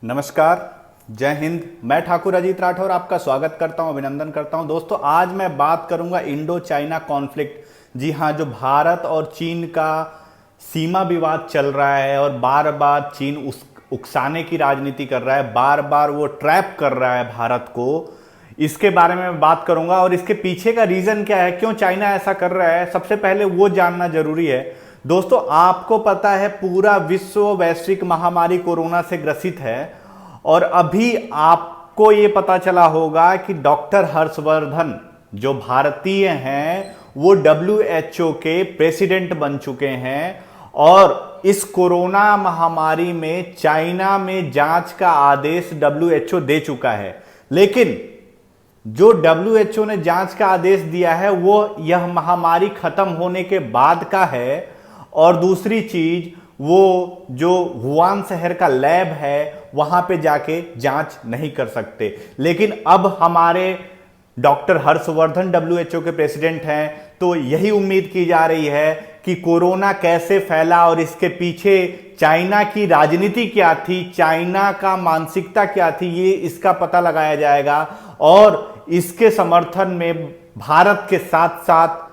नमस्कार, जय हिंद। मैं ठाकुर अजीत राठौर आपका स्वागत करता हूं, अभिनंदन करता हूं। दोस्तों, आज मैं बात करूंगा इंडो चाइना कॉन्फ्लिक्ट। जी हां, जो भारत और चीन का सीमा विवाद चल रहा है और बार बार चीन उकसाने की राजनीति कर रहा है, बार बार वो ट्रैप कर रहा है भारत को। इसके बारे में मैं बात करूंगा और इसके पीछे का रीजन क्या है, क्यों चाइना ऐसा कर रहा है, सबसे पहले वो जानना जरूरी है। दोस्तों, आपको पता है पूरा विश्व वैश्विक महामारी कोरोना से ग्रसित है और अभी आपको ये पता चला होगा कि डॉक्टर हर्षवर्धन जो भारतीय हैं वो WHO के प्रेसिडेंट बन चुके हैं और इस कोरोना महामारी में चाइना में जांच का आदेश WHO दे चुका है। लेकिन जो WHO ने जांच का आदेश दिया है वो यह महामारी खत्म होने के बाद का है और दूसरी चीज वो जो वुहान शहर का लैब है वहां पे जाके जांच नहीं कर सकते। लेकिन अब हमारे डॉक्टर हर्षवर्धन WHO के प्रेसिडेंट हैं, तो यही उम्मीद की जा रही है कि कोरोना कैसे फैला और इसके पीछे चाइना की राजनीति क्या थी, चाइना का मानसिकता क्या थी, ये इसका पता लगाया जाएगा। और इसके समर्थन में भारत के साथ साथ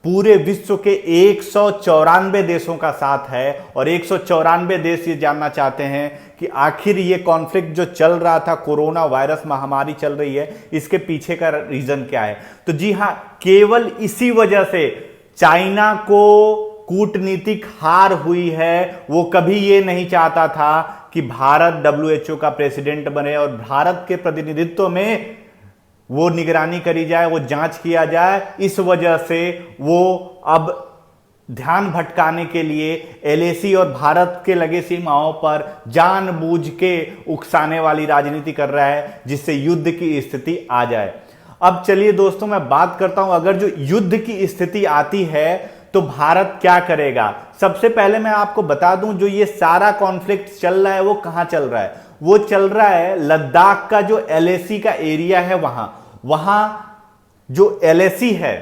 पूरे विश्व के 194 देशों का साथ है और 194 देश ये जानना चाहते हैं कि आखिर ये कॉन्फ्लिक्ट जो चल रहा था, कोरोना वायरस महामारी चल रही है, इसके पीछे का रीजन क्या है। तो जी हां, केवल इसी वजह से चाइना को कूटनीतिक हार हुई है। वो कभी ये नहीं चाहता था कि भारत WHO का प्रेसिडेंट बने और भारत के प्रतिनिधित्व में वो निगरानी करी जाए, वो जांच किया जाए। इस वजह से वो अब ध्यान भटकाने के लिए LAC और भारत के लगे सीमाओं पर जानबूझ के उकसाने वाली राजनीति कर रहा है जिससे युद्ध की स्थिति आ जाए। अब चलिए दोस्तों, मैं बात करता हूं, अगर जो युद्ध की स्थिति आती है तो भारत क्या करेगा। सबसे पहले मैं आपको बता दूं, जो ये सारा कॉन्फ्लिक्ट चल रहा है वो कहां चल रहा है। वो चल रहा है लद्दाख का जो LAC का एरिया है, वहां जो LAC है,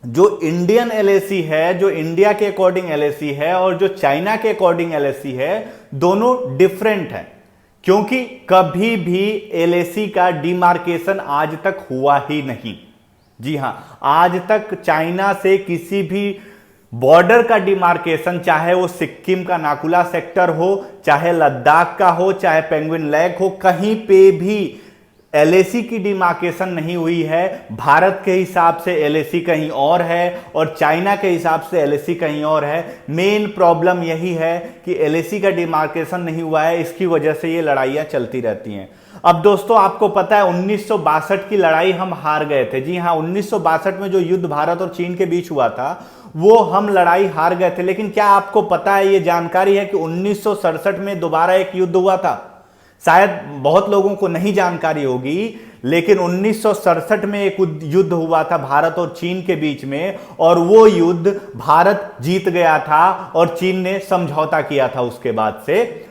जो इंडियन LAC है, जो इंडिया के अकॉर्डिंग LAC है और जो चाइना के अकॉर्डिंग LAC है, दोनों डिफरेंट हैं। क्योंकि कभी भी LAC का डिमार्केशन आज तक हुआ ही नहीं। जी हां, आज तक चाइना से किसी भी बॉर्डर का डिमार्केशन, चाहे वो सिक्किम का नाकुला सेक्टर हो, चाहे लद्दाख का हो, चाहे पेंगुइन लेक हो, कहीं पे भी LAC की डिमार्केशन नहीं हुई है। भारत के हिसाब से LAC कहीं और है और चाइना के हिसाब से LAC कहीं और है। मेन प्रॉब्लम यही है कि LAC का डिमार्केशन नहीं हुआ है, इसकी वजह से ये लड़ाइयां चलती रहती हैं। अब दोस्तों, आपको पता है 1962 की लड़ाई हम हार गए थे। जी हां, 1962 में जो युद्ध भारत और चीन के बीच हुआ था वो हम लड़ाई हार गए थे। लेकिन क्या आपको पता है, ये जानकारी है कि 1967 में दोबारा एक युद्ध हुआ था। शायद बहुत लोगों को नहीं जानकारी होगी, लेकिन 1967 में एक युद्ध हुआ था भारत और चीन के बीच में और वो युद्ध भारत जीत गया था और चीन ने समझौता किया था उसके बाद से।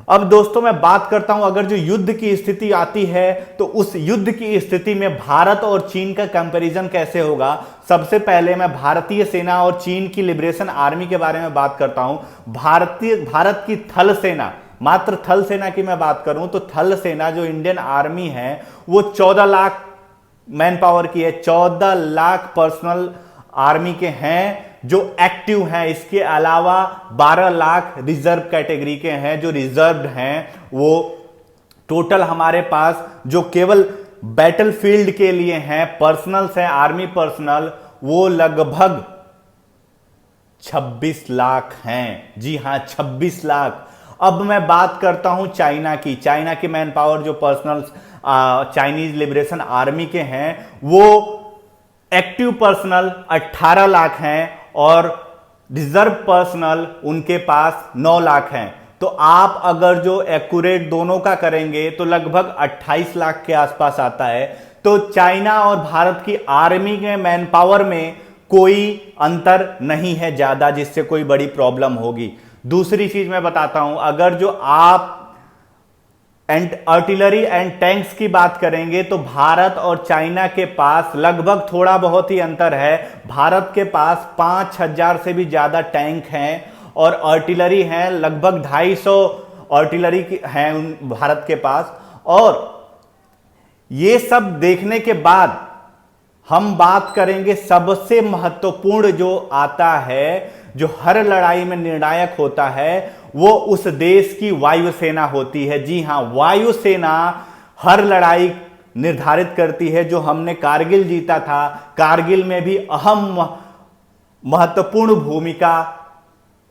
अब दोस्तों, मैं बात करता हूं, अगर जो युद्ध की स्थिति आती है तो उस युद्ध की स्थिति में भारत और चीन का कंपैरिजन कैसे होगा। सबसे पहले मैं भारतीय सेना और चीन की लिबरेशन आर्मी के बारे में बात करता हूं। भारत की थल सेना, मात्र थल सेना की मैं बात करूं तो थल सेना जो इंडियन आर्मी है वो 14 लाख मैन पावर की है, 14 लाख पर्सनल आर्मी के हैं जो एक्टिव हैं। इसके अलावा 12 लाख रिजर्व कैटेगरी के हैं जो रिजर्व्ड हैं। वो टोटल हमारे पास जो केवल बैटलफील्ड के लिए हैं पर्सनल्स हैं, आर्मी पर्सनल, वो लगभग 26 लाख हैं। जी हां, 26 लाख। अब मैं बात करता हूं चाइना की मैन पावर जो पर्सनल्स चाइनीज लिबरेशन आर्मी के हैं वो एक्टिव पर्सनल 18 लाख हैं और रिजर्व पर्सनल उनके पास 9 लाख हैं। तो आप अगर जो एक्यूरेट दोनों का करेंगे तो लगभग 28 लाख के आसपास आता है। तो चाइना और भारत की आर्मी के मैन पावर में कोई अंतर नहीं है ज्यादा जिससे कोई बड़ी प्रॉब्लम होगी। दूसरी चीज मैं बताता हूं, अगर जो आप आर्टिलरी एंड टैंक्स की बात करेंगे तो भारत और चाइना के पास लगभग थोड़ा बहुत ही अंतर है। भारत के पास 5000 से भी ज्यादा टैंक हैं और आर्टिलरी हैं लगभग 250 आर्टिलरी है भारत के पास। और ये सब देखने के बाद हम बात करेंगे सबसे महत्वपूर्ण जो आता है, जो हर लड़ाई में निर्णायक होता है, वो उस देश की वायुसेना होती है। जी हां, वायुसेना हर लड़ाई निर्धारित करती है। जो हमने कारगिल जीता था, कारगिल में भी अहम महत्वपूर्ण भूमिका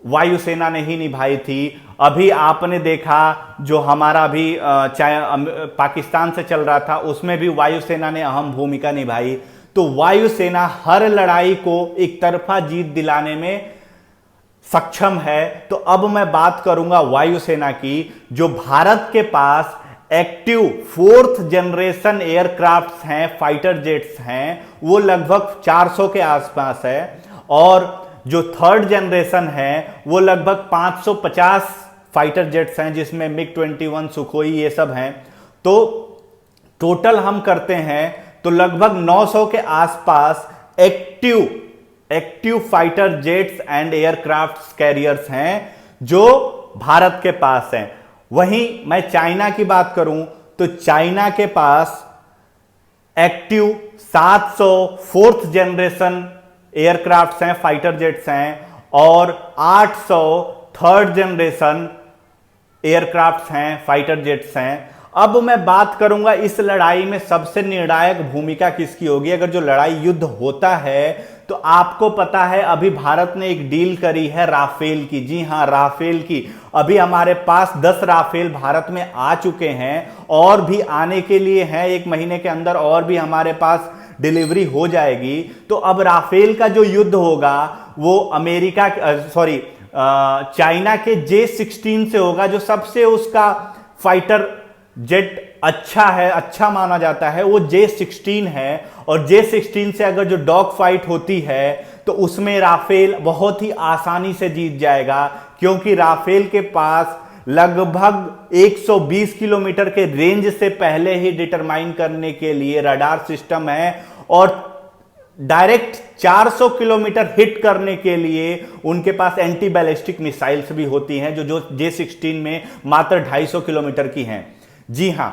वायुसेना ने ही निभाई थी। अभी आपने देखा जो हमारा भी पाकिस्तान से चल रहा था, उसमें भी वायुसेना ने अहम भूमिका निभाई। तो वायुसेना हर लड़ाई को एक तरफा जीत दिलाने में सक्षम है। तो अब मैं बात करूंगा वायुसेना की। जो भारत के पास एक्टिव 4th जनरेशन एयरक्राफ्ट्स हैं, फाइटर जेट्स हैं, वो लगभग 400 के आसपास है। और जो 3rd जनरेशन है वो लगभग 550 फाइटर जेट्स हैं, जिसमें MiG-21, सुखोई ये सब हैं। तो टोटल हम करते हैं तो लगभग 900 के आसपास active fighter jets and aircraft carriers हैं जो भारत के पास हैं। वहीं मैं चाइना की बात करूं तो चाइना के पास एक्टिव 700 4th जनरेशन एयरक्राफ्ट्स हैं, फाइटर जेट्स हैं, और 800 3rd जनरेशन एयरक्राफ्ट्स हैं, फाइटर जेट्स हैं। अब मैं बात करूंगा इस लड़ाई में सबसे निर्णायक भूमिका किसकी होगी। अगर जो लड़ाई युद्ध होता है तो आपको पता है अभी भारत ने एक डील करी है राफेल की। जी हां, राफेल की। अभी हमारे पास 10 राफेल भारत में आ चुके हैं और भी आने के लिए हैं। 1 महीने के अंदर और भी हमारे पास डिलीवरी हो जाएगी। तो अब राफेल का जो युद्ध होगा वो चाइना के J-16 से होगा, जो सबसे उसका फाइटर जेट अच्छा माना जाता है, वो J-16 है। और J-16 से अगर जो डॉग फाइट होती है तो उसमें राफेल बहुत ही आसानी से जीत जाएगा, क्योंकि राफेल के पास लगभग 120 किलोमीटर के रेंज से पहले ही डिटरमाइन करने के लिए रडार सिस्टम है, और डायरेक्ट 400 किलोमीटर हिट करने के लिए उनके पास एंटी बैलिस्टिक मिसाइल्स भी होती हैं, जो J-16 में मात्र 250 किलोमीटर की हैं। जी हां,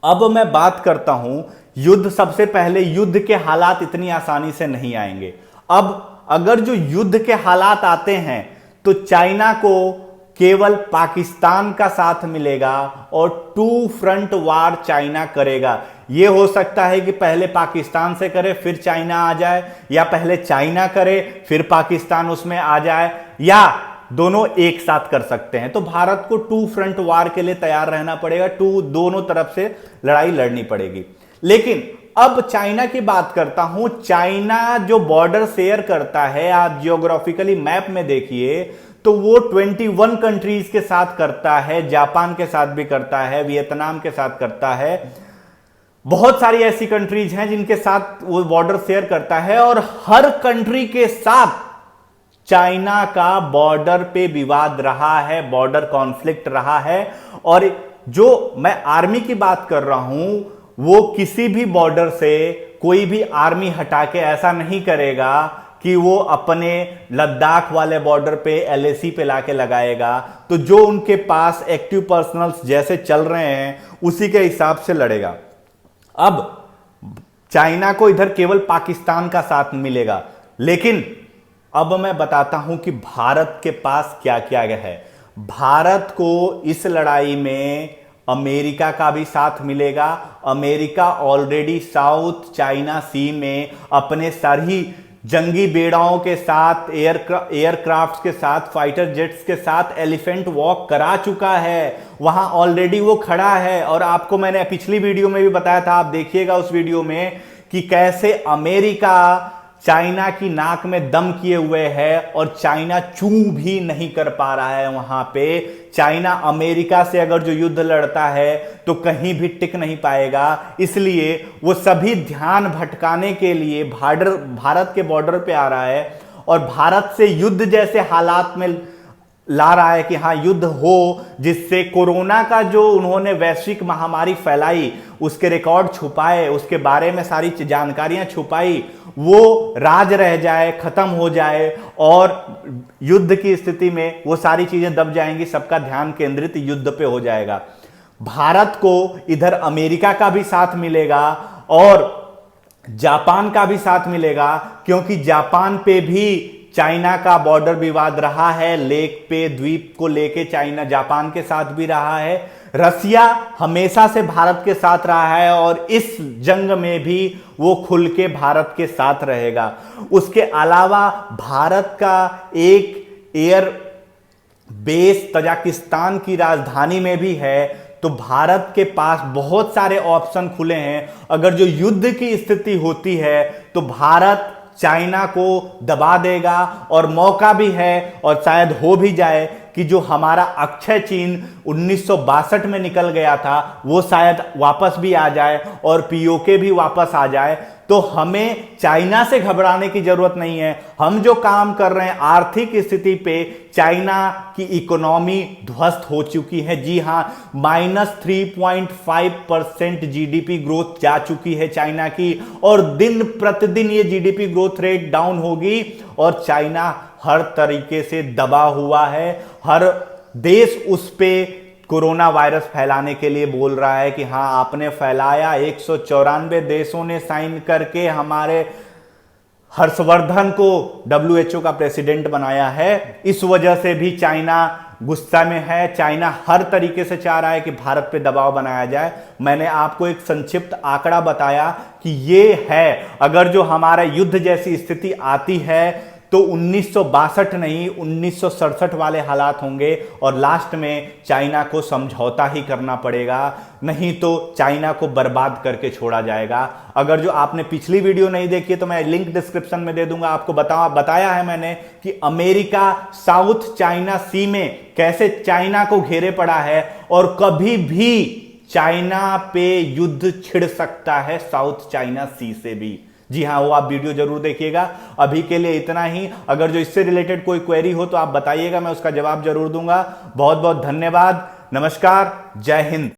अब मैं बात करता हूं युद्ध। सबसे पहले युद्ध के हालात इतनी आसानी से नहीं आएंगे। अब अगर जो युद्ध के हालात आते हैं तो चाइना को केवल पाकिस्तान का साथ मिलेगा और 2 फ्रंट वार चाइना करेगा। यह हो सकता है कि पहले पाकिस्तान से करे फिर चाइना आ जाए, या पहले चाइना करे फिर पाकिस्तान उसमें आ जाए, या दोनों एक साथ कर सकते हैं। तो भारत को 2 फ्रंट वार के लिए तैयार रहना पड़ेगा। दोनों तरफ से लड़ाई लड़नी पड़ेगी। लेकिन अब चाइना की बात करता हूं। चाइना जो बॉर्डर शेयर करता है, आप जियोग्राफिकली मैप में देखिए तो वो 21 कंट्रीज के साथ करता है, जापान के साथ भी करता है, वियतनाम के साथ करता है। बहुत सारी ऐसी कंट्रीज हैं जिनके साथ वो बॉर्डर शेयर करता है, और हर कंट्री के साथ चाइना का बॉर्डर पे विवाद रहा है, बॉर्डर कॉन्फ्लिक्ट रहा है। और जो मैं आर्मी की बात कर रहा हूं, वो किसी भी बॉर्डर से कोई भी आर्मी हटा के ऐसा नहीं करेगा कि वो अपने लद्दाख वाले बॉर्डर पे LAC पे लाके लगाएगा। तो जो उनके पास एक्टिव पर्सनल्स जैसे चल रहे हैं उसी के हिसाब से लड़ेगा। अब चाइना को इधर केवल पाकिस्तान का साथ मिलेगा, लेकिन अब मैं बताता हूं कि भारत के पास क्या क्या है। भारत को इस लड़ाई में अमेरिका का भी साथ मिलेगा। अमेरिका ऑलरेडी साउथ चाइना सी में अपने सारी जंगी बेड़ाओं के साथ, एयरक्राफ्ट्स के साथ, फाइटर जेट्स के साथ एलिफेंट वॉक करा चुका है। वहां ऑलरेडी वो खड़ा है। और आपको मैंने पिछली वीडियो में भी बताया था, आप देखिएगा उस वीडियो में, कि कैसे अमेरिका चाइना की नाक में दम किए हुए है और चाइना चू भी नहीं कर पा रहा है। वहां पे चाइना अमेरिका से अगर जो युद्ध लड़ता है तो कहीं भी टिक नहीं पाएगा। इसलिए वो सभी ध्यान भटकाने के लिए भारत के बॉर्डर पे आ रहा है, और भारत से युद्ध जैसे हालात में ला रहा है कि हाँ युद्ध हो, जिससे कोरोना का जो उन्होंने वैश्विक महामारी फैलाई उसके रिकॉर्ड छुपाए, उसके बारे में सारी जानकारियां छुपाई, वो राज रह जाए, खत्म हो जाए और युद्ध की स्थिति में वो सारी चीजें दब जाएंगी, सबका ध्यान केंद्रित युद्ध पे हो जाएगा। भारत को इधर अमेरिका का भी साथ मिलेगा और जापान का भी साथ मिलेगा, क्योंकि जापान पे भी चाइना का बॉर्डर विवाद रहा है, लेक पे द्वीप को लेके चाइना जापान के साथ भी रहा है। रसिया हमेशा से भारत के साथ रहा है और इस जंग में भी वो खुल के भारत के साथ रहेगा। उसके अलावा भारत का एक एयर बेस तजाकिस्तान की राजधानी में भी है, तो भारत के पास बहुत सारे ऑप्शन खुले हैं। अगर जो युद्ध की स्थिति होती है तो भारत चाइना को दबा देगा और मौका भी है और शायद हो भी जाए कि जो हमारा अक्षय चीन 1962 में निकल गया था वो शायद वापस भी आ जाए और पीओके भी वापस आ जाए। तो हमें चाइना से घबराने की जरूरत नहीं है। हम जो काम कर रहे हैं आर्थिक स्थिति पे, चाइना की इकोनॉमी ध्वस्त हो चुकी है। जी हां, -3.5% जीडीपी ग्रोथ जा चुकी है चाइना की, और दिन प्रतिदिन ये जीडीपी ग्रोथ रेट डाउन होगी और चाइना हर तरीके से दबा हुआ है। हर देश उस पे कोरोना वायरस फैलाने के लिए बोल रहा है कि हाँ आपने फैलाया। 194 देशों ने साइन करके हमारे हर्षवर्धन को WHO का प्रेसिडेंट बनाया है। इस वजह से भी चाइना गुस्सा में है। चाइना हर तरीके से चाह रहा है कि भारत पे दबाव बनाया जाए। मैंने आपको एक संक्षिप्त आंकड़ा बताया कि ये है, अगर जो हमारा युद्ध जैसी स्थिति आती है तो 1962 नहीं 1967 वाले हालात होंगे और लास्ट में चाइना को समझौता ही करना पड़ेगा, नहीं तो चाइना को बर्बाद करके छोड़ा जाएगा। अगर जो आपने पिछली वीडियो नहीं देखी तो मैं लिंक डिस्क्रिप्शन में दे दूंगा। आपको बताया है मैंने कि अमेरिका साउथ चाइना सी में कैसे चाइना को घेरे पड़ा है और कभी भी चाइना पे युद्ध छिड़ सकता है साउथ चाइना सी से भी। जी हाँ, वो आप वीडियो जरूर देखिएगा। अभी के लिए इतना ही। अगर जो इससे रिलेटेड कोई क्वेरी हो तो आप बताइएगा, मैं उसका जवाब जरूर दूंगा। बहुत बहुत धन्यवाद। नमस्कार, जय हिंद।